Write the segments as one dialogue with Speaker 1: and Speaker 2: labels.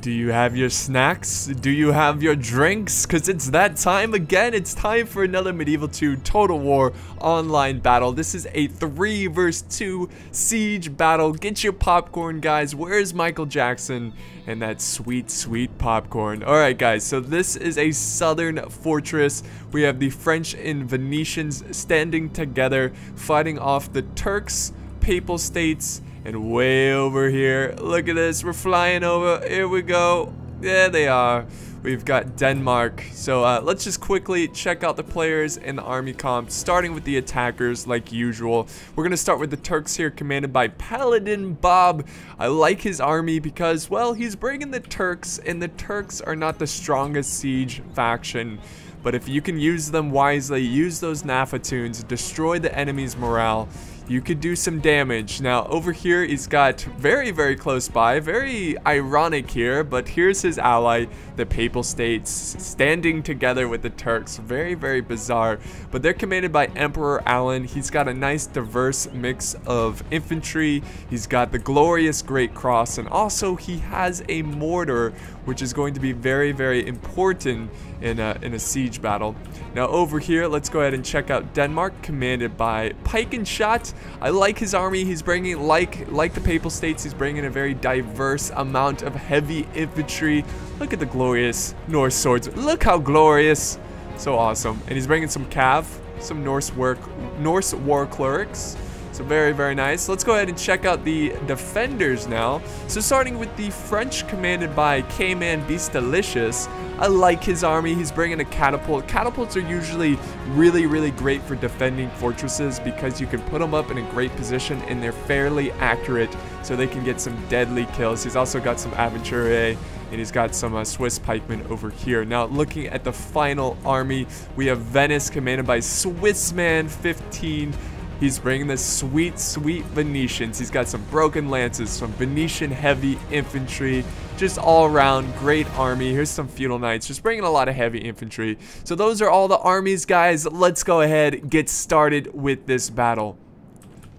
Speaker 1: Do you have your snacks? Do you have your drinks? Because it's that time again. It's time for another Medieval 2 Total War online battle. This is a 3 vs 2 siege battle. Get your popcorn, guys. Where's Michael Jackson and that sweet, sweet popcorn? Alright, guys. So this is a southern fortress. We have the French and Venetians standing together, fighting off the Turks, Papal States, and way over here, look at this, we're flying over, here we go, there they are. We've got Denmark. So let's just quickly check out the players and the army comp, starting with the attackers like usual. We're going to start with the Turks here, commanded by Paladin Bob. I like his army because, well, he's bringing the Turks, and the Turks are not the strongest siege faction. But if you can use them wisely, use those Nafatoons, destroy the enemy's morale, you could do some damage. Now, over here, he's got very, very close by, very ironic here, but here's his ally, the Papal States, standing together with the Turks. Very, very bizarre. But they're commanded by Emperor Alan. He's got a nice, diverse mix of infantry. He's got the glorious Great Cross, and also he has a mortar, which is going to be very, very important in a siege battle. Now over here, let's go ahead and check out Denmark, commanded by Pike and Shot. I like his army. He's bringing, like the Papal States, he's bringing a very diverse amount of heavy infantry. Look at the glorious Norse swords. Look how glorious. So awesome. And he's bringing some cav, some Norse war clerics. So very, very nice. Let's go ahead and check out the defenders now. So starting with the French, commanded by K-Man Beastalicious. I like his army. He's bringing a catapult. Catapults are usually really, really great for defending fortresses because you can put them up in a great position and they're fairly accurate, so they can get some deadly kills. He's also got some Aventurier, and he's got some Swiss pikemen over here. Now, looking at the final army, we have Venice, commanded by Swissman 15. He's bringing the sweet, sweet Venetians. He's got some broken lances, some Venetian heavy infantry, just all around great army. Here's some feudal knights, just bringing a lot of heavy infantry. So those are all the armies, guys. Let's go ahead, get started with this battle.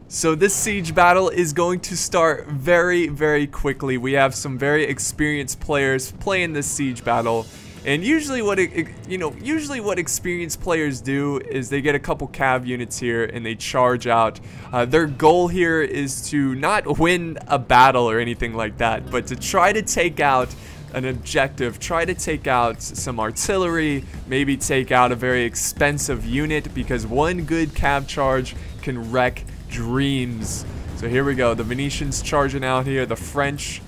Speaker 1: So this siege battle is going to start very, very quickly. We have some very experienced players playing this siege battle. And usually what experienced players do is they get a couple cav units here and they charge out. Their goal here is to not win a battle or anything like that, but to try to take out an objective, try to take out some artillery, maybe take out a very expensive unit, because one good cav charge can wreck dreams. So here we go, the Venetians charging out here, the French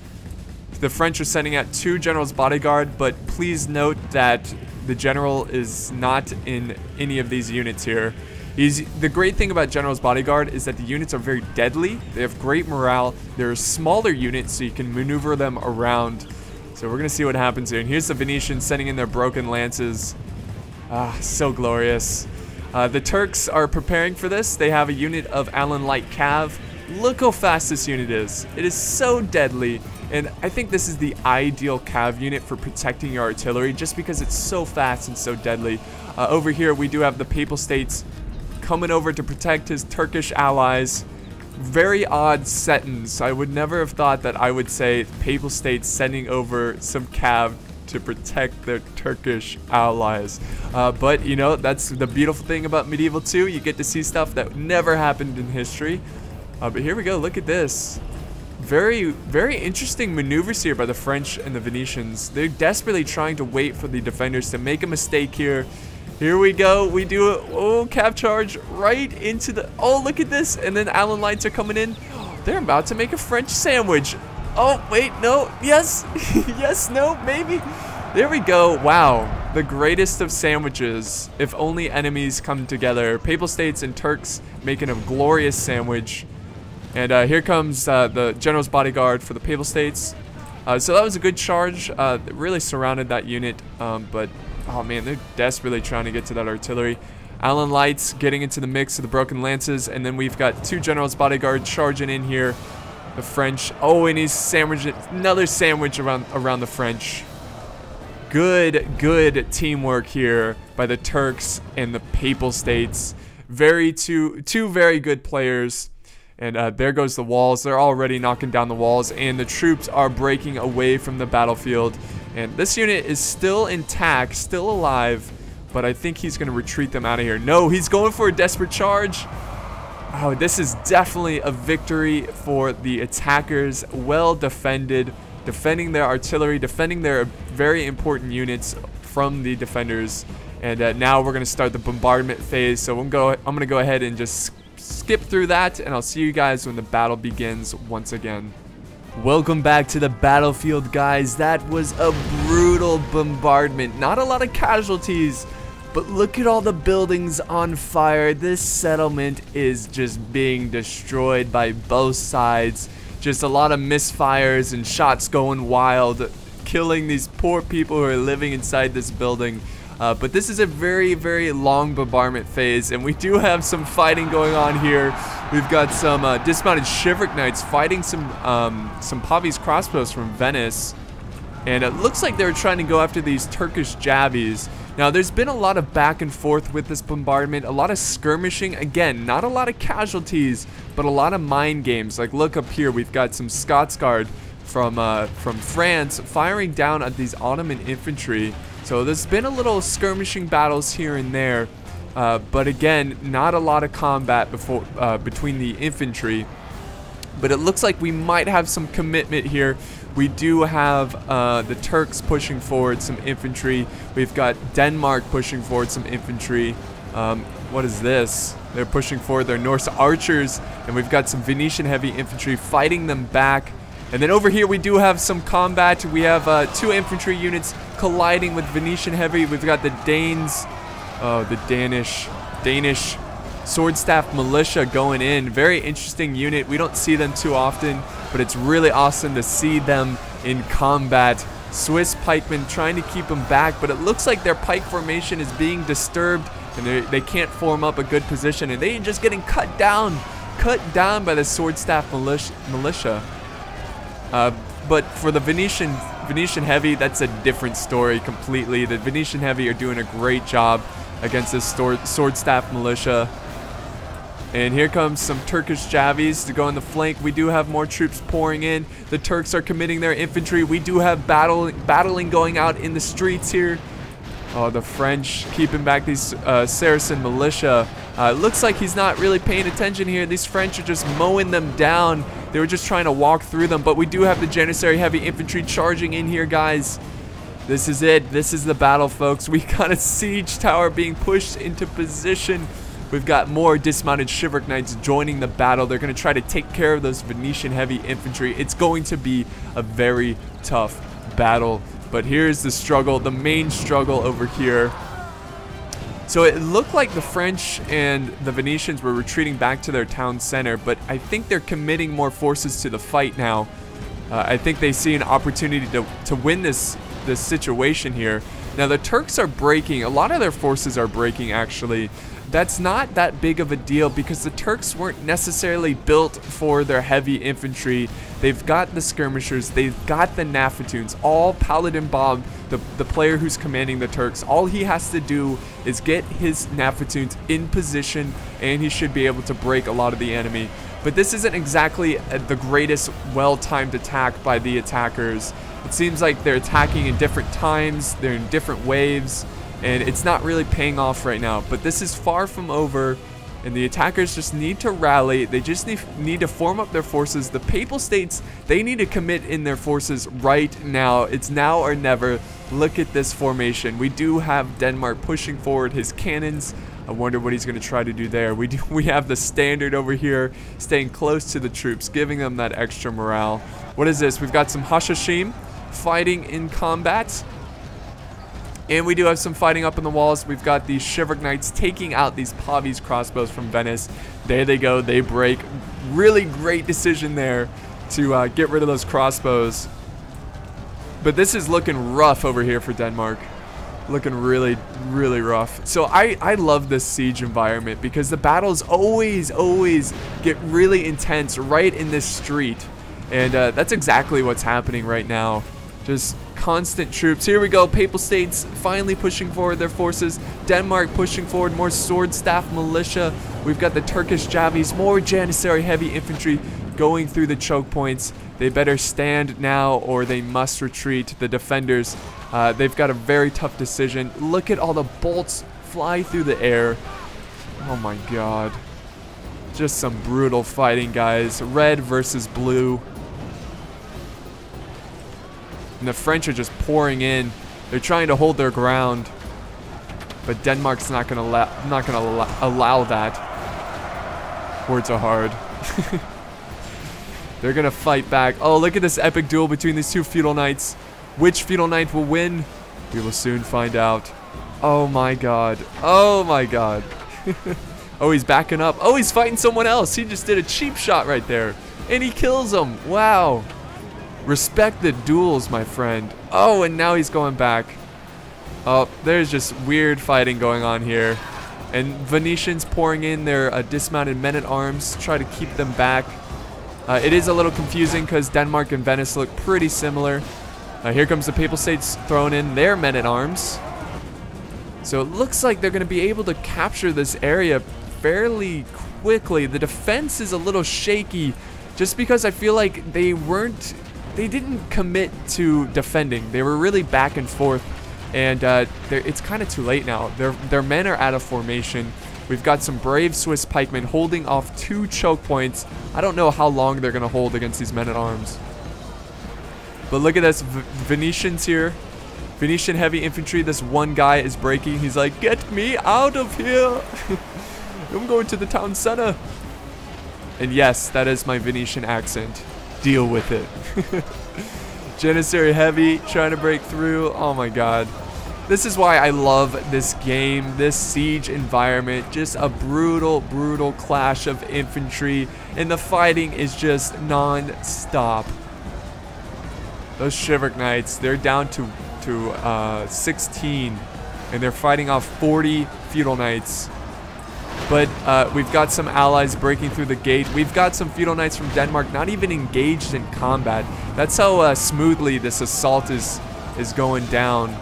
Speaker 1: are sending out 2 generals bodyguard, but please note that the general is not in any of these units here. The great thing about general's bodyguard is that the units are very deadly. They have great morale. They're smaller units, so you can maneuver them around. So we're gonna see what happens here. And here's the Venetians sending in their broken lances. Ah, so glorious. The Turks are preparing for this. They have a unit of Allen Light Cav. Look how fast this unit is. It is so deadly. And I think this is the ideal cav unit for protecting your artillery, just because it's so fast and so deadly. Over here, we do have the Papal States coming over to protect his Turkish allies. Very odd sentence. I would never have thought that I would say Papal States sending over some cav to protect their Turkish allies. But, you know, that's the beautiful thing about Medieval 2. You get to see stuff that never happened in history. But here we go. Look at this. Very, very interesting maneuvers here by the French and the Venetians. They're desperately trying to wait for the defenders to make a mistake here. Here we go. We do a cav charge right into the... Oh, look at this. And then Allen Lights are coming in. They're about to make a French sandwich. Oh, wait, no. Yes. Yes, no, maybe. There we go. Wow. The greatest of sandwiches. If only enemies come together. Papal States and Turks making a glorious sandwich. And here comes the general's bodyguard for the Papal States. So that was a good charge. Really surrounded that unit. But, oh man, they're desperately trying to get to that artillery. Allen Lights getting into the mix of the broken lances. And then we've got 2 general's bodyguard charging in here. The French. Oh, and he's sandwiching another sandwich around the French. Good teamwork here by the Turks and the Papal States. Two very good players. And there goes the walls. They're already knocking down the walls, and the troops are breaking away from the battlefield. And this unit is still intact, still alive, but I think he's going to retreat them out of here. No, he's going for a desperate charge. Oh, this is definitely a victory for the attackers. Well defended, defending their artillery, defending their very important units from the defenders. And now we're going to start the bombardment phase. So I'm going to go ahead and just skip through that, and I'll see you guys when the battle begins once again. Welcome back to the battlefield, guys. That was a brutal bombardment. Not a lot of casualties, but look at all the buildings on fire. This settlement is just being destroyed by both sides. Just a lot of misfires and shots going wild, killing these poor people who are living inside this building. But this is a very, very long bombardment phase, and we do have some fighting going on here. We've got some dismounted Shiverick Knights fighting some Pavi's crossbows from Venice, and it looks like they're trying to go after these Turkish Javies. Now, there's been a lot of back and forth with this bombardment, a lot of skirmishing. Again, not a lot of casualties, but a lot of mind games. Like, look up here, we've got some Scotsguard from France firing down at these Ottoman infantry. So there's been a little skirmishing battles here and there, but again, not a lot of combat between the infantry. But it looks like we might have some commitment here. We do have the Turks pushing forward some infantry. We've got Denmark pushing forward some infantry. What is this? They're pushing forward their Norse archers, and we've got some Venetian heavy infantry fighting them back. And then over here we do have some combat. We have 2 infantry units colliding with Venetian heavy. We've got the Danes, the Danish sword staff militia going in. Very interesting unit. We don't see them too often, but it's really awesome to see them in combat. Swiss pikemen trying to keep them back, but it looks like their pike formation is being disturbed, and they can't form up a good position, and they're just getting cut down by the sword staff militia. But for the Venetian heavy, that's a different story completely. The Venetian heavy are doing a great job against this sword staff militia. And here comes some Turkish Javies to go on the flank. We do have more troops pouring in. The Turks are committing their infantry. We do have battling going out in the streets here. Oh, the French keeping back these Saracen militia. Looks like he's not really paying attention here. These French are just mowing them down. They were just trying to walk through them, but we do have the Janissary heavy infantry charging in here, guys. This is it. This is the battle, folks. We got a siege tower being pushed into position. We've got more dismounted Shiverick Knights joining the battle. They're going to try to take care of those Venetian heavy infantry. It's going to be a very tough battle. But here's the struggle, the main struggle over here. So it looked like the French and the Venetians were retreating back to their town center, but I think they're committing more forces to the fight now. I think they see an opportunity to win this situation here. Now the Turks are breaking, a lot of their forces are breaking actually. That's not that big of a deal because the Turks weren't necessarily built for their heavy infantry. They've got the skirmishers, they've got the Nafatoons, all Paladin Bob, the player who's commanding the Turks. All he has to do is get his Nafatoons in position and he should be able to break a lot of the enemy. But this isn't exactly the greatest well-timed attack by the attackers. It seems like they're attacking in different times, they're in different waves, and it's not really paying off right now. But this is far from over, and the attackers just need to rally. They just need to form up their forces. The Papal States, they need to commit in their forces right now. It's now or never. Look at this formation. We do have Denmark pushing forward his cannons. I wonder what he's going to try to do there. We have the Standard over here staying close to the troops, giving them that extra morale. What is this? We've got some Hashashim fighting in combat. And we do have some fighting up in the walls. We've got these Shiverick Knights taking out these Pavi's crossbows from Venice. There they go. They break. Really great decision there to get rid of those crossbows. But this is looking rough over here for Denmark. Looking really, really rough. So I love this siege environment because the battles always get really intense right in this street. And that's exactly what's happening right now. Just constant troops. Here we go. Papal States finally pushing forward their forces. Denmark pushing forward. More sword staff militia. We've got the Turkish Javis. More Janissary heavy infantry going through the choke points. They better stand now or they must retreat. The defenders, they've got a very tough decision. Look at all the bolts fly through the air. Oh my god. Just some brutal fighting, guys. Red versus blue. And the French are just pouring in. They're trying to hold their ground, but Denmark's not gonna allow that. Words are hard. They're gonna fight back. Oh, look at this epic duel between these two feudal knights. Which feudal knight will win? We will soon find out. Oh my god. Oh my god. Oh, he's backing up. Oh, he's fighting someone else. He just did a cheap shot right there, and he kills him. Wow. Respect the duels, my friend. Oh, and now he's going back. Oh, there's just weird fighting going on here. And Venetians pouring in their dismounted men-at-arms, try to keep them back. It is a little confusing because Denmark and Venice look pretty similar. Here comes the Papal States throwing in their men-at-arms. So it looks like they're going to be able to capture this area fairly quickly. The defense is a little shaky just because I feel like they didn't commit to defending. They were really back and forth, and it's kind of too late now. Their men are out of formation. We've got some brave Swiss pikemen holding off 2 choke points. I don't know how long they're going to hold against these men-at-arms. But look at this, Venetians here. Venetian heavy infantry, this one guy is breaking. He's like, get me out of here. I'm going to the town center. And yes, that is my Venetian accent. Deal with it. Janissary heavy trying to break through. Oh my god. This is why I love this game, this siege environment. Just a brutal, brutal clash of infantry, and the fighting is just non-stop. Those Shivak Knights, they're down to 16, and they're fighting off 40 feudal knights. But we've got some allies breaking through the gate. We've got some feudal knights from Denmark not even engaged in combat. That's how smoothly this assault is going down.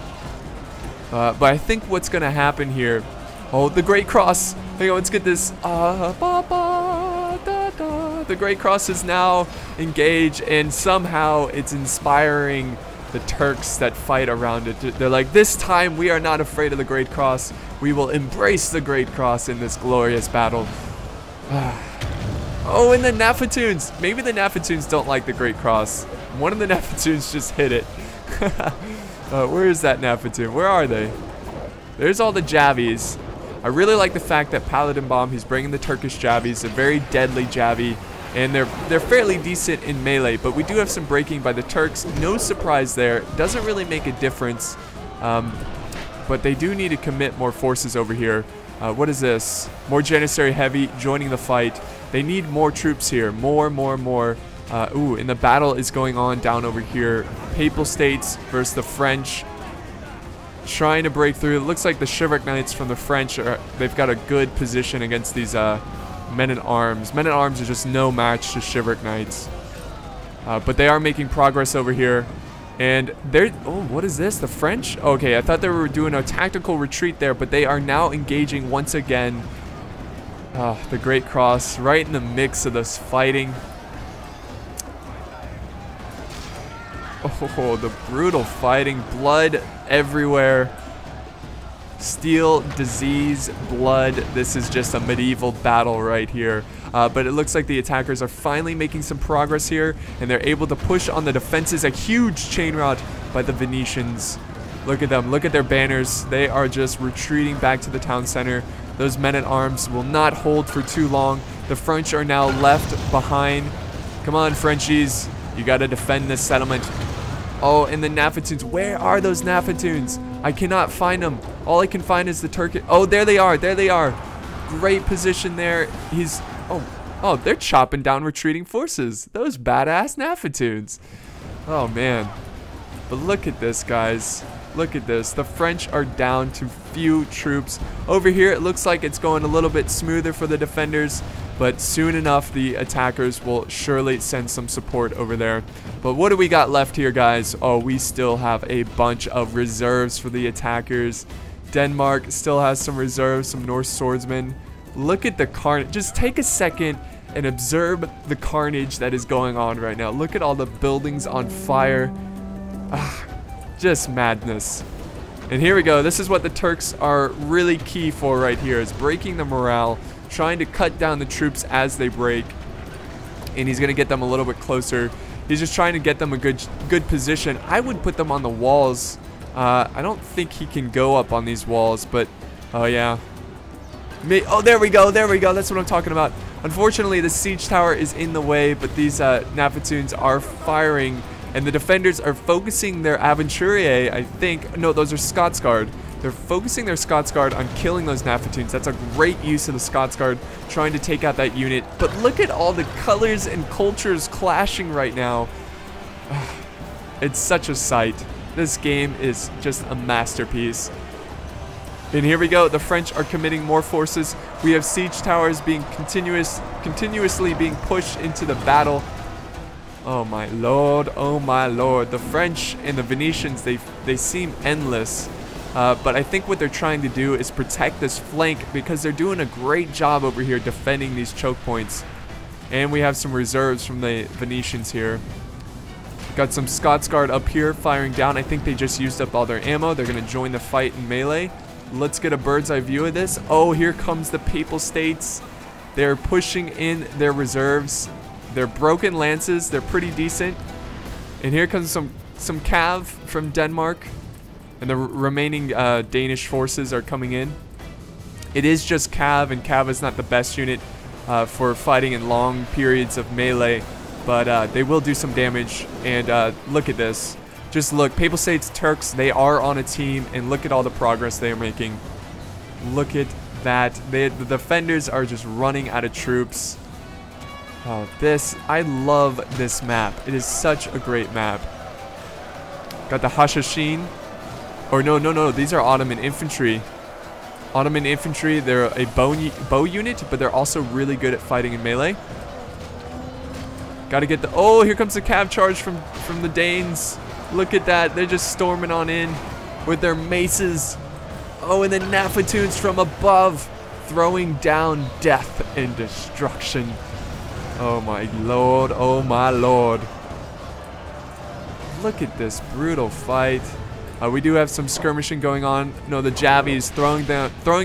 Speaker 1: But I think what's going to happen here... Oh, the Great Cross. Hang on, let's get this. The Great Cross is now engaged, and somehow it's inspiring the Turks that fight around it. They're like, this time we are not afraid of the Great Cross. We will embrace the Great Cross in this glorious battle. Oh, and the Nafatoons. Maybe the Nafatoons don't like the Great Cross. One of the Nafatoons just hit it. Where is that Nafatoon? Where are they? There's all the Javis. I really like the fact that Paladin Bomb, he's bringing the Turkish Javis, a very deadly Javi. And they're fairly decent in melee, but we do have some breaking by the Turks. No surprise there. Doesn't really make a difference. But they do need to commit more forces over here. What is this? More Janissary heavy joining the fight. They need more troops here. More. Ooh, and the battle is going on down over here. Papal States versus the French. Trying to break through. It looks like the Shivak Knights from the French, they've got a good position against these men-at-arms. Men-at-arms are just no match to Shivak Knights. But they are making progress over here. And they're... Oh, what is this? The French? Okay, I thought they were doing a tactical retreat there, but they are now engaging once again. The Great Cross right in the mix of this fighting. Oh, the brutal fighting. Blood everywhere. Steel, disease, blood. This is just a medieval battle right here. But it looks like the attackers are finally making some progress here, and they're able to push on the defenses. A huge chain rout by the Venetians. Look at them. Look at their banners. They are just retreating back to the town center. Those men-at-arms will not hold for too long. The French are now left behind. Come on, Frenchies. You got to defend this settlement. Oh, and the Nafatoons. Where are those Nafatoons? I cannot find them. All I can find is the Turkish. Oh, there they are. There they are. Great position there. He's... Oh, they're chopping down retreating forces. Those badass Nafatoons. Oh, man. But look at this, guys. Look at this. The French are down to few troops. Over here, it looks like it's going a little bit smoother for the defenders. But soon enough, the attackers will surely send some support over there. But what do we got left here, guys? Oh, we still have a bunch of reserves for the attackers. Denmark still has some reserves, some Norse swordsmen. Look at the carnage. Just take a second and observe the carnage that is going on right now. Look at all the buildings on fire. Just madness. And here we go. This is what the Turks are really key for right here, is breaking the morale, trying to cut down the troops as they break. And he's going to get them a little bit closer. He's just trying to get them a good position. I would put them on the walls. I don't think he can go up on these walls, but oh yeah. Oh, there we go. There we go. That's what I'm talking about. Unfortunately, the siege tower is in the way, but these Nafatoons are firing, and the defenders are focusing their Aventurier, I think. No, those are Scotsguard. They're focusing their Scotsguard on killing those Nafatoons. That's a great use of the Scotsguard, trying to take out that unit. But look at all the colors and cultures clashing right now. It's such a sight. This game is just a masterpiece. And here we go. The French are committing more forces. We have siege towers being continuously being pushed into the battle. Oh my lord, oh my lord. The French and the Venetians, they seem endless. But I think what they're trying to do is protect this flank, because they're doing a great job over here defending these choke points. And we have some reserves from the Venetians here. Got some Scotsguard up here firing down. I think they just used up all their ammo. They're going to join the fight in melee. Let's get a bird's eye view of this. Oh, here comes the Papal States. They're pushing in their reserves. They're broken lances. They're pretty decent. And here comes some cav from Denmark. And the remaining Danish forces are coming in. It is just cav, and cav is not the best unit for fighting in long periods of melee. But they will do some damage. And look at this. Just look, Papal States, Turks, they are on a team, and look at all the progress they are making. Look at that. The defenders are just running out of troops. Oh, I love this map. It is such a great map. Got the Hashashin. Or no, these are Ottoman infantry. Ottoman infantry, they're a bow unit, but they're also really good at fighting in melee. Gotta get oh, here comes the cav charge from the Danes. Look at that. They're just storming on in with their maces. Oh, and the Nafatoons from above throwing down death and destruction. Oh my lord. Oh my lord. Look at this brutal fight. We do have some skirmishing going on. No, the Javies throwing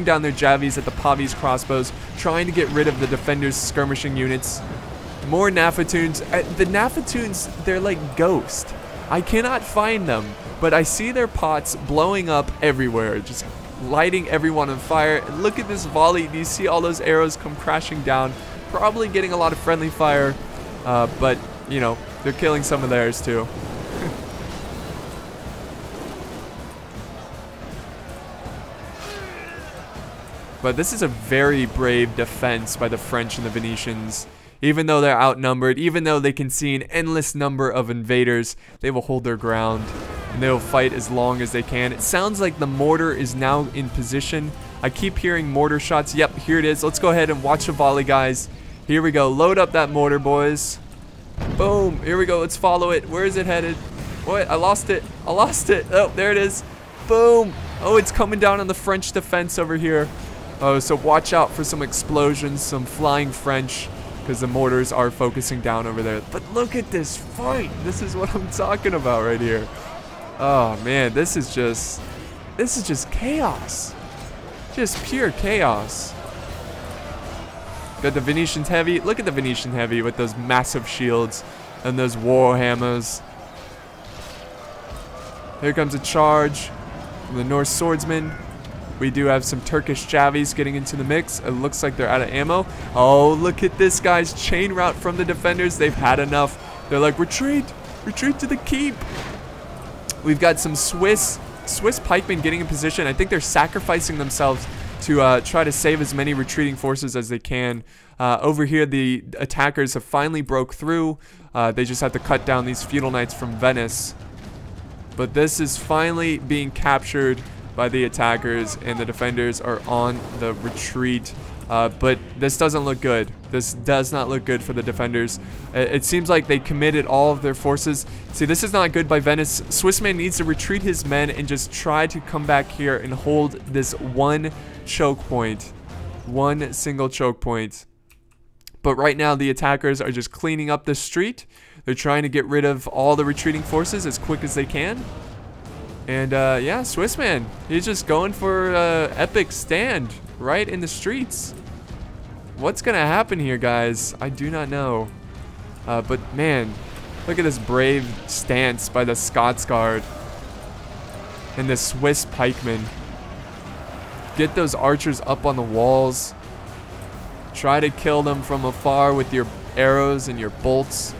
Speaker 1: down their Javies at the Pavi's crossbows, trying to get rid of the defenders' skirmishing units. More Nafatoons. The Nafatoons, they're like ghosts. I cannot find them, but I see their pots blowing up everywhere, just lighting everyone on fire. And look at this volley. Do you see all those arrows come crashing down? Probably getting a lot of friendly fire, but, you know, they're killing some of theirs too. But this is a very brave defense by the French and the Venetians. Even though they're outnumbered, even though they can see an endless number of invaders, they will hold their ground, and they will fight as long as they can. It sounds like the mortar is now in position. I keep hearing mortar shots. Yep, here it is. Let's go ahead and watch the volley, guys. Here we go. Load up that mortar, boys. Boom. Here we go. Let's follow it. Where is it headed? What? I lost it. I lost it. Oh, there it is. Boom. Oh, it's coming down on the French defense over here. Oh, so watch out for some explosions, some flying French, because the mortars are focusing down over there. But look at this fight. This is what I'm talking about right here. Oh man, this is just chaos. Just pure chaos. Got the Venetians heavy. Look at the Venetian heavy with those massive shields and those war hammers. Here comes a charge from the Norse swordsmen. We do have some Turkish Javies getting into the mix. It looks like they're out of ammo. Oh, look at this, guys. Chain route from the defenders. They've had enough. They're like, retreat. Retreat to the keep. We've got some Swiss pikemen getting in position. I think they're sacrificing themselves to try to save as many retreating forces as they can. Over here, the attackers have finally broke through. They just have to cut down these feudal knights from Venice. But this is finally being captured by the attackers, and the defenders are on the retreat. But this doesn't look good. This does not look good for the defenders. It seems like they committed all of their forces. See, this is not good by Venice. Swissman needs to retreat his men and just try to come back here and hold this one choke point. One single choke point. But right now, the attackers are just cleaning up the street. They're trying to get rid of all the retreating forces as quick as they can. And yeah, Swissman, he's just going for epic stand right in the streets. What's gonna happen here, guys? I do not know. But man, look at this brave stance by the Scots Guard and the Swiss pikemen. Get those archers up on the walls. Try to kill them from afar with your arrows and your bolts.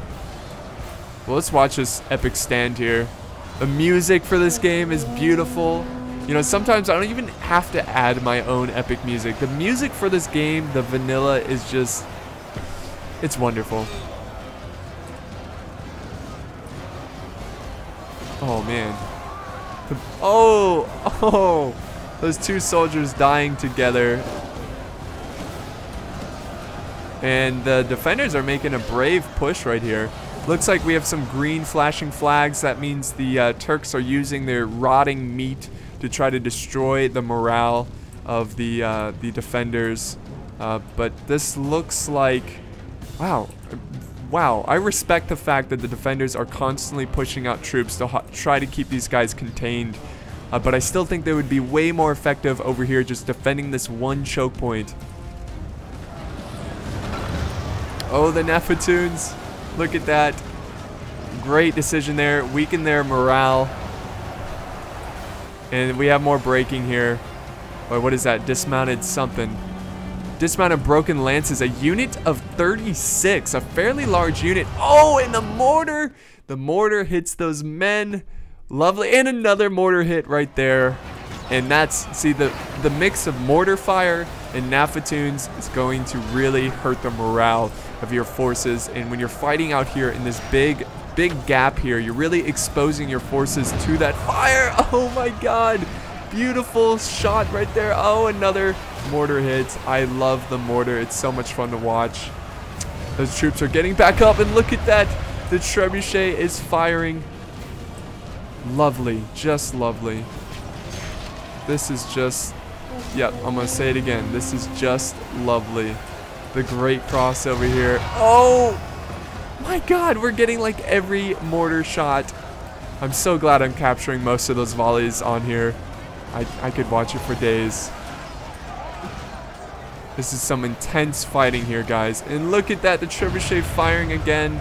Speaker 1: Well, let's watch this epic stand here. The music for this game is beautiful. You know, sometimes I don't even have to add my own epic music. The music for this game, the vanilla, is just... it's wonderful. Oh, man. Oh! Those two soldiers dying together. And the defenders are making a brave push right here. Looks like we have some green flashing flags. That means the Turks are using their rotting meat to try to destroy the morale of the defenders. But this looks like... wow. Wow. I respect the fact that the defenders are constantly pushing out troops to try to keep these guys contained. But I still think they would be way more effective over here just defending this one choke point. Oh, the Nefatoons. Look at that. Great decision there. Weaken their morale. And we have more breaking here. Wait, what is that? Dismounted something. Dismounted broken lances. A unit of 36. A fairly large unit. Oh, and the mortar. The mortar hits those men. Lovely. And another mortar hit right there. And that's, see, the mix of mortar fire and Nefatoons is going to really hurt the morale of your forces. And when you're fighting out here in this big gap here, you're really exposing your forces to that fire. Oh my god, beautiful shot right there. Oh, another mortar hit. I love the mortar. It's so much fun to watch. Those troops are getting back up, and look at that, the trebuchet is firing. Lovely, just lovely. This is just, yep, I'm gonna say it again, this is just lovely. The great cross over here. Oh my god, we're getting like every mortar shot. I'm so glad I'm capturing most of those volleys on here. I could watch it for days. This is some intense fighting here, guys. And look at that, the trebuchet firing again.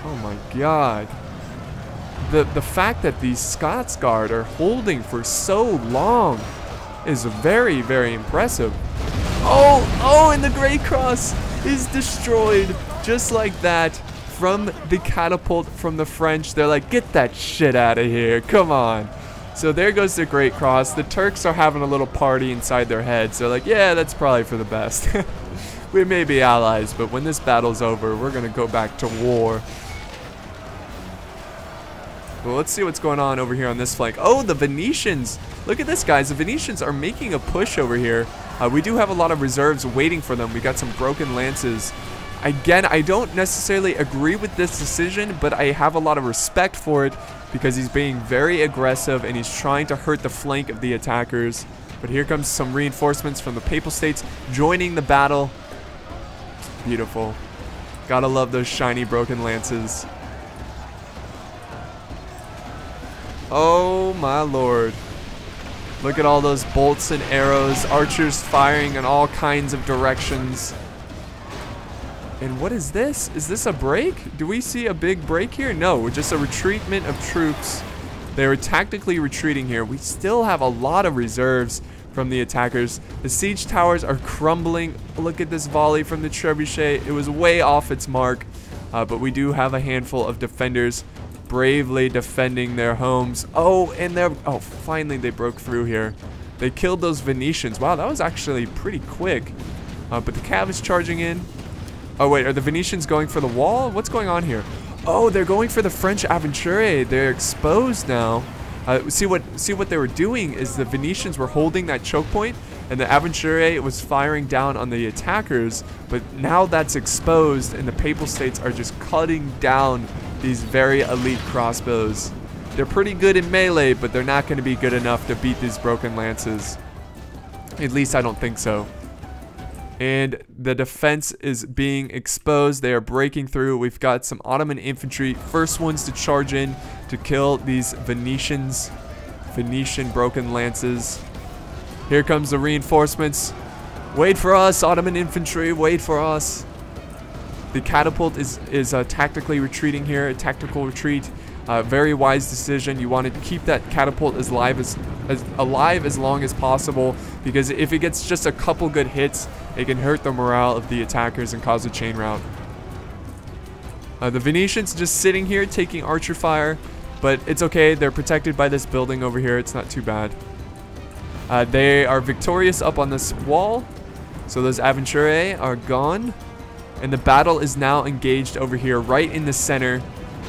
Speaker 1: Oh my god. The fact that these Scots Guard are holding for so long is very, very impressive. Oh, and the Great Cross is destroyed just like that from the catapult from the French. They're like, get that shit out of here, come on. So there goes the Great Cross. The Turks are having a little party inside their heads. They're like, yeah, that's probably for the best. We may be allies, but when this battle's over, we're gonna go back to war. Well, let's see what's going on over here on this flank. Oh, the Venetians. Look at this, guys. The Venetians are making a push over here. We do have a lot of reserves waiting for them. We got some broken lances. Again, I don't necessarily agree with this decision, but I have a lot of respect for it because he's being very aggressive and he's trying to hurt the flank of the attackers. But here comes some reinforcements from the Papal States joining the battle. Beautiful. Gotta love those shiny broken lances. Oh my lord. Look at all those bolts and arrows, archers firing in all kinds of directions. And what is this? Is this a break? Do we see a big break here? No, just a retreatment of troops. They were tactically retreating here. We still have a lot of reserves from the attackers. The siege towers are crumbling. Look at this volley from the trebuchet. It was way off its mark, but we do have a handful of defenders bravely defending their homes. Oh, and finally they broke through here. They killed those Venetians. Wow, that was actually pretty quick. But the cav is charging in. Oh wait, are the Venetians going for the wall? What's going on here? Oh, they're going for the French Aventurier. They're exposed now. See what they were doing is the Venetians were holding that choke point, and the Aventurier was firing down on the attackers, but now that's exposed and the Papal States are just cutting down these very elite crossbows. They're pretty good in melee, but they're not going to be good enough to beat these broken lances. At least I don't think so. And the defense is being exposed. They are breaking through. We've got some Ottoman infantry, first ones to charge in to kill these Venetian broken lances. Here comes the reinforcements. Wait for us, Ottoman infantry, wait for us. The catapult is tactically retreating here, a tactical retreat. Very wise decision. You want to keep that catapult as alive as long as possible, because if it gets just a couple good hits, it can hurt the morale of the attackers and cause a chain rout. The Venetians just sitting here taking archer fire, but it's okay. They're protected by this building over here. It's not too bad. They are victorious up on this wall, so those Aventurier are gone, and the battle is now engaged over here right in the center.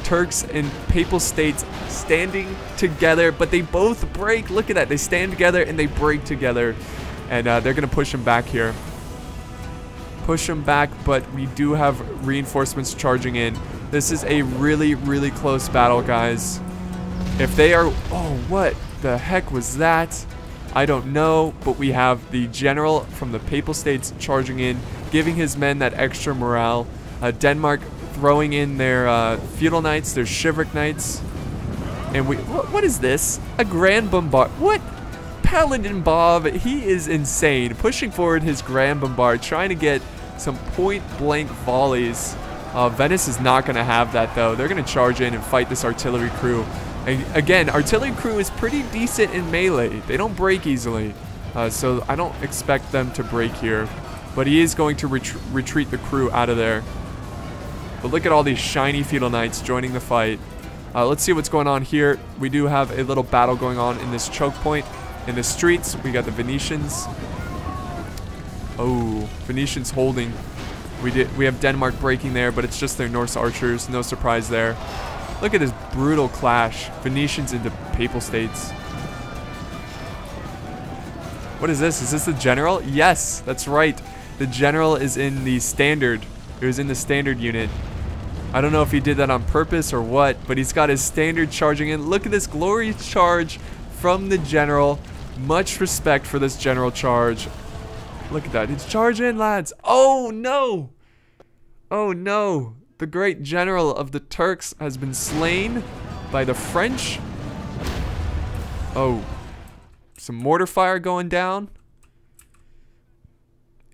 Speaker 1: Turks and Papal States standing together, but they both break. Look at that. They stand together and they break together, and they're going to push them back here. Push them back, but we do have reinforcements charging in. This is a really, really close battle, guys. If they are... Oh, what the heck was that? I don't know, but we have the general from the Papal States charging in, giving his men that extra morale. Denmark throwing in their feudal knights, their chivalric knights. And we... What is this? A grand bombard... What? Paladin Bob, he is insane. Pushing forward his grand bombard, trying to get some point-blank volleys. Venice is not going to have that, though. They're going to charge in and fight this artillery crew. And again, artillery crew is pretty decent in melee. They don't break easily. So I don't expect them to break here. But he is going to retreat the crew out of there. But look at all these shiny feudal knights joining the fight. Let's see what's going on here. We do have a little battle going on in this choke point. In the streets, we got the Venetians. Oh, Venetians holding. We have Denmark breaking there, but it's just their Norse archers. No surprise there. Look at this brutal clash. Venetians into Papal States. What is this? Is this the general? Yes, that's right. The general is in the standard. It was in the standard unit. I don't know if he did that on purpose or what, but he's got his standard charging in. Look at this glorious charge from the general. Much respect for this general charge. Look at that. It's charge in, lads. Oh, no. Oh, no. The great general of the Turks has been slain by the French. Oh. Some mortar fire going down.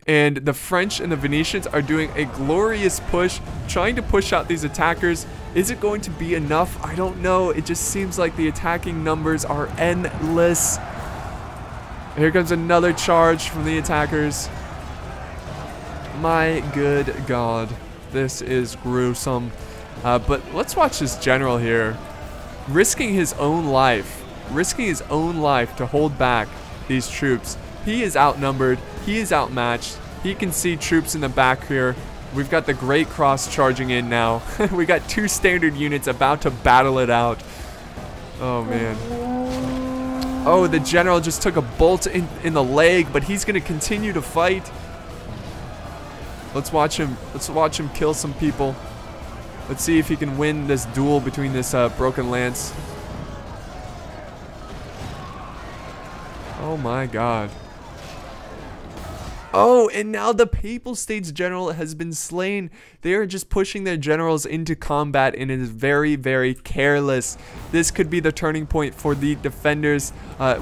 Speaker 1: And the French and the Venetians are doing a glorious push, trying to push out these attackers. Is it going to be enough? I don't know. It just seems like the attacking numbers are endless. Here comes another charge from the attackers. My good God. This is gruesome. But let's watch this general here. Risking his own life. Risking his own life to hold back these troops. He is outnumbered. He is outmatched. He can see troops in the back here. We've got the Great Cross charging in now. We got two standard units about to battle it out. Oh, man. Oh, the general just took a bolt in the leg, but he's going to continue to fight. Let's watch him. Let's watch him kill some people. Let's see if he can win this duel between this broken lance. Oh my God. Oh, and now the Papal States general has been slain. They are just pushing their generals into combat, and it is very, very careless. This could be the turning point for the defenders.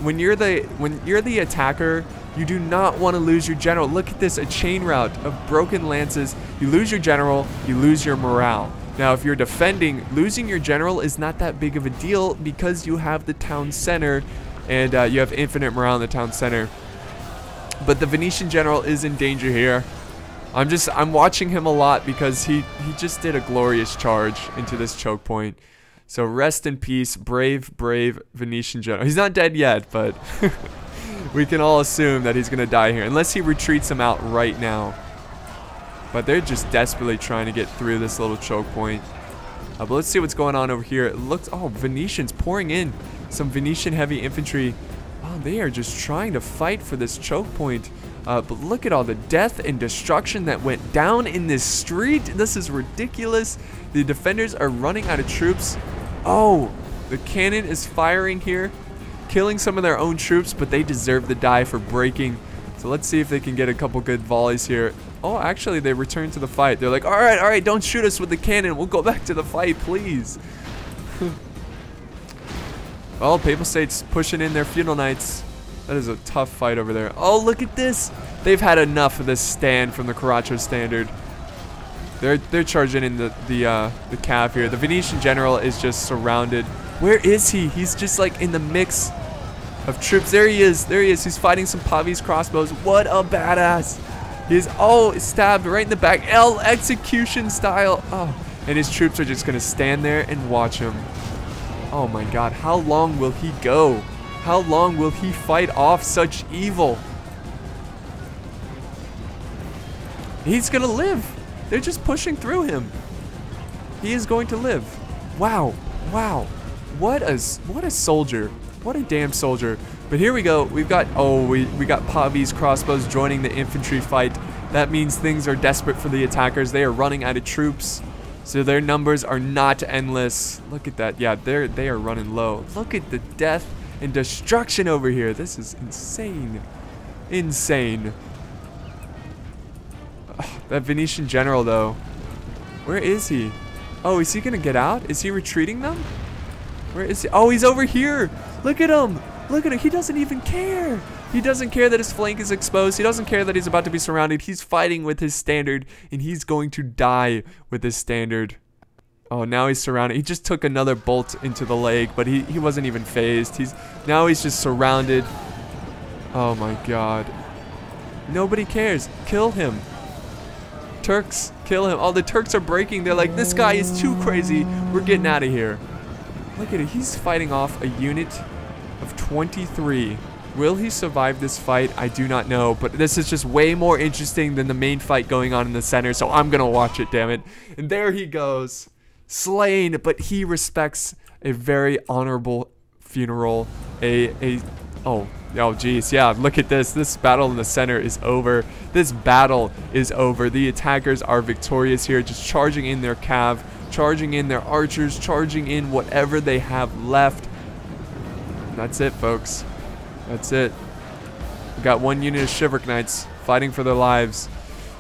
Speaker 1: When you're the attacker, you do not want to lose your general. Look at this, a chain rout of broken lances. You lose your general, you lose your morale. Now, if you're defending, losing your general is not that big of a deal because you have the town center, and you have infinite morale in the town center. But the Venetian general is in danger here. I'm watching him a lot because he just did a glorious charge into this choke point. So rest in peace, brave, brave Venetian general. He's not dead yet, but we can all assume that he's gonna die here unless he retreats him out right now. But they're just desperately trying to get through this little choke point. But let's see what's going on over here. It looks, oh, Venetians pouring in some Venetian heavy infantry. Oh, they are just trying to fight for this choke point. But look at all the death and destruction that went down in this street. This is ridiculous. The defenders are running out of troops. Oh, the cannon is firing here, killing some of their own troops, but they deserve the die for breaking. So let's see if they can get a couple good volleys here. Oh, actually, they return to the fight. They're like, all right, don't shoot us with the cannon. We'll go back to the fight, please. Well, Papal State's pushing in their funeral knights. That is a tough fight over there. Oh, look at this. They've had enough of this stand from the Caracho standard. They're charging in the cav here. The Venetian general is just surrounded. Where is he? He's just like in the mix of troops. There he is. He's fighting some Pavi's crossbows. What a badass. He is, stabbed right in the back. L execution style. Oh, and his troops are just going to stand there and watch him. Oh my god, how long will he go? How long will he fight off such evil? He's gonna live. They're just pushing through him. He is going to live. Wow. What a soldier. What a damn soldier. But here we go. We've got, we got Pavi's crossbows joining the infantry fight. That means things are desperate for the attackers. They are running out of troops. So their numbers are not endless. Look at that. Yeah, they are running low. Look at the death and destruction over here. This is insane. Insane. Oh, that Venetian general, though. Where is he? Oh, is he going to get out? Is he retreating them? Where is he? Oh, he's over here. Look at him. Look at him. He doesn't even care. He doesn't care that his flank is exposed. He doesn't care that he's about to be surrounded. He's fighting with his standard, and he's going to die with his standard. Oh, now he's surrounded. He just took another bolt into the leg, but he wasn't even phased. Now he's just surrounded. Oh my god. Nobody cares. Kill him. Turks, kill him. Oh, the Turks are breaking. They're like, this guy is too crazy. We're getting out of here. Look at it. He's fighting off a unit of 23. Will he survive this fight? I do not know, but this is just way more interesting than the main fight going on in the center, so I'm gonna watch it, damn it. And there he goes, slain, but he respects a very honorable funeral. Oh geez, yeah, look at this. This battle in the center is over. This battle is over. The attackers are victorious here, just charging in their cav, charging in their archers, charging in whatever they have left. And that's it, folks. That's it. We got one unit of Chivalric Knights fighting for their lives.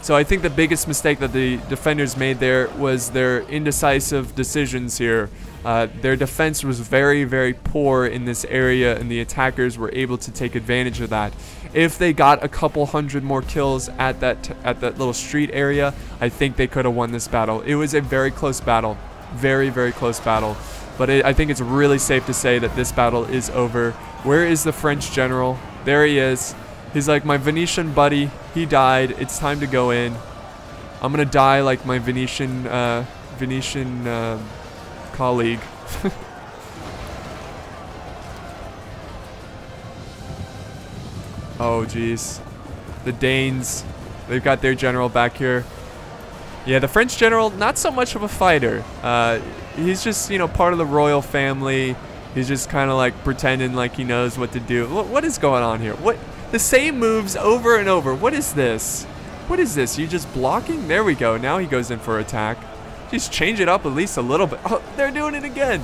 Speaker 1: So I think the biggest mistake that the defenders made there was their indecisive decisions here. Their defense was very, very poor in this area, and the attackers were able to take advantage of that. If they got a couple hundred more kills at that little street area, I think they could have won this battle. It was a very close battle. Very, very close battle. But I think it's really safe to say that this battle is over. Where is the French general? There he is. He's like, my Venetian buddy, he died. It's time to go in. I'm gonna die like my Venetian colleague. Oh, jeez. The Danes, they've got their general back here. Yeah, the French general, not so much of a fighter. He's just, part of the royal family. He's just kind of like pretending like he knows what to do. What is going on here? What? The same moves over and over. What is this? What is this? You just blocking? There we go. Now he goes in for attack. Just change it up at least a little bit. Oh, they're doing it again.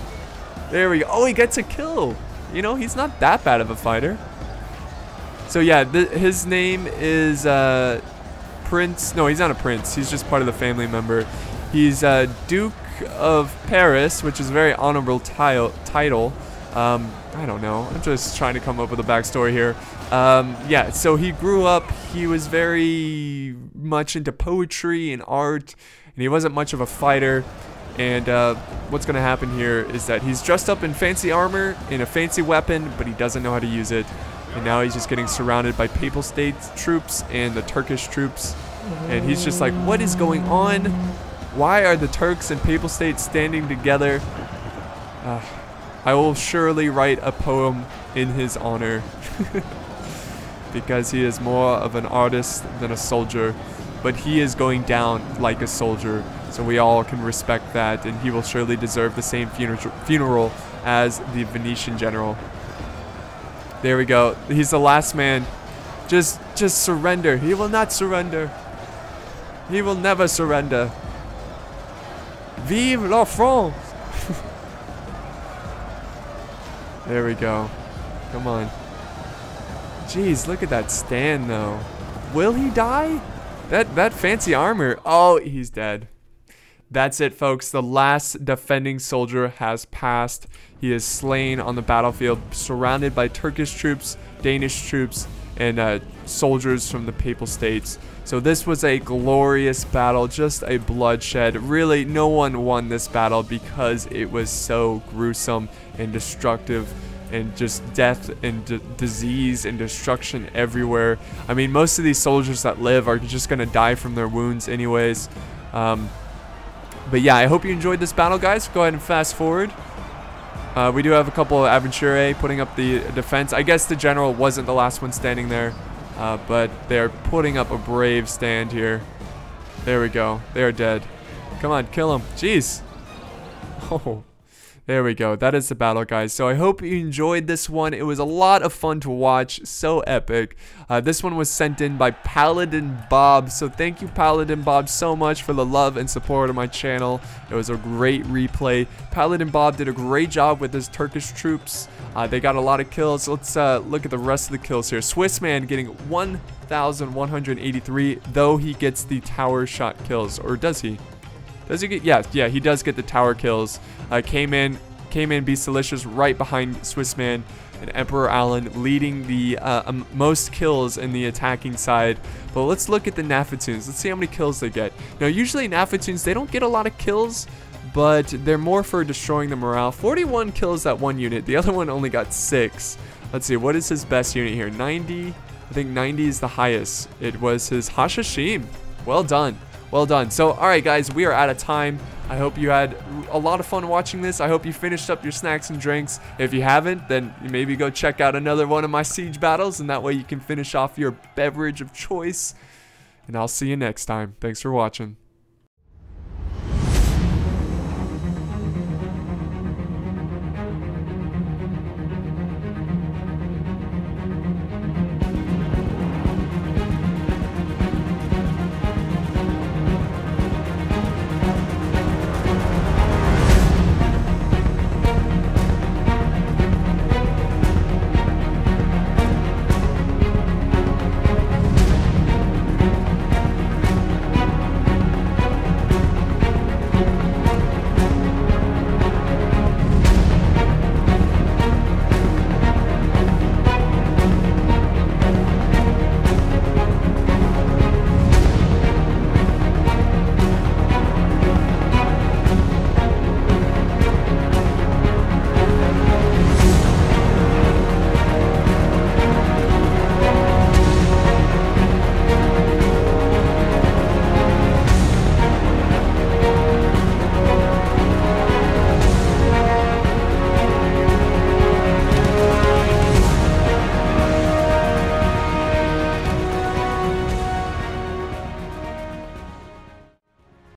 Speaker 1: There we go. Oh, he gets a kill. He's not that bad of a fighter. So yeah, his name is Prince. No, he's not a prince. He's just part of the family member. He's Duke of Paris, which is a very honorable title. I don't know. I'm just trying to come up with a backstory here. Yeah, so he grew up. He was very much into poetry and art, and he wasn't much of a fighter. And what's going to happen here is that he's dressed up in fancy armor and a fancy weapon, but he doesn't know how to use it. And now he's just getting surrounded by Papal State troops and the Turkish troops. And he's just like, what is going on? Why are the Turks and Papal State standing together? I will surely write a poem in his honor. Because he is more of an artist than a soldier. But he is going down like a soldier. So we all can respect that. And he will surely deserve the same funeral as the Venetian general. There we go. He's the last man. Just surrender. He will not surrender. He will never surrender. Vive la France. There we go. Come on. Jeez, look at that stand though. Will he die? That fancy armor. Oh, he's dead. That's it, folks. The last defending soldier has passed. He is slain on the battlefield, surrounded by Turkish troops, Danish troops, and soldiers from the Papal States. So this was a glorious battle, just a bloodshed. Really, no one won this battle because it was so gruesome and destructive, and just death and disease and destruction everywhere. I mean, most of these soldiers that live are just gonna die from their wounds anyways. But yeah, I hope you enjoyed this battle, guys. Go ahead and fast forward. We do have a couple of Aventuriers putting up the defense. I guess the general wasn't the last one standing there, but they're putting up a brave stand here. There we go. They are dead. Come on, kill them. Jeez. Oh. There we go. That is the battle, guys. So I hope you enjoyed this one. It was a lot of fun to watch. So epic. This one was sent in by Paladin Bob. So thank you, Paladin Bob, so much for the love and support of my channel. It was a great replay. Paladin Bob did a great job with his Turkish troops. They got a lot of kills. Let's look at the rest of the kills here. Swissman getting 1,183, though he gets the tower shot kills. Or does he? Does he get? Yeah, he does get the tower kills. Came in, Beast Delicious right behind Swissman, and Emperor Allen leading the most kills in the attacking side. But let's look at the Nafatoons. Let's see how many kills they get. Now, usually Nafatoons, they don't get a lot of kills, but they're more for destroying the morale. 41 kills that one unit. The other one only got 6. Let's see, what is his best unit here? 90. I think 90 is the highest. It was his Hashashim. Well done. Well done. So, alright guys, we are out of time. I hope you had a lot of fun watching this. I hope you finished up your snacks and drinks. If you haven't, then maybe go check out another one of my siege battles, and that way you can finish off your beverage of choice. And I'll see you next time. Thanks for watching.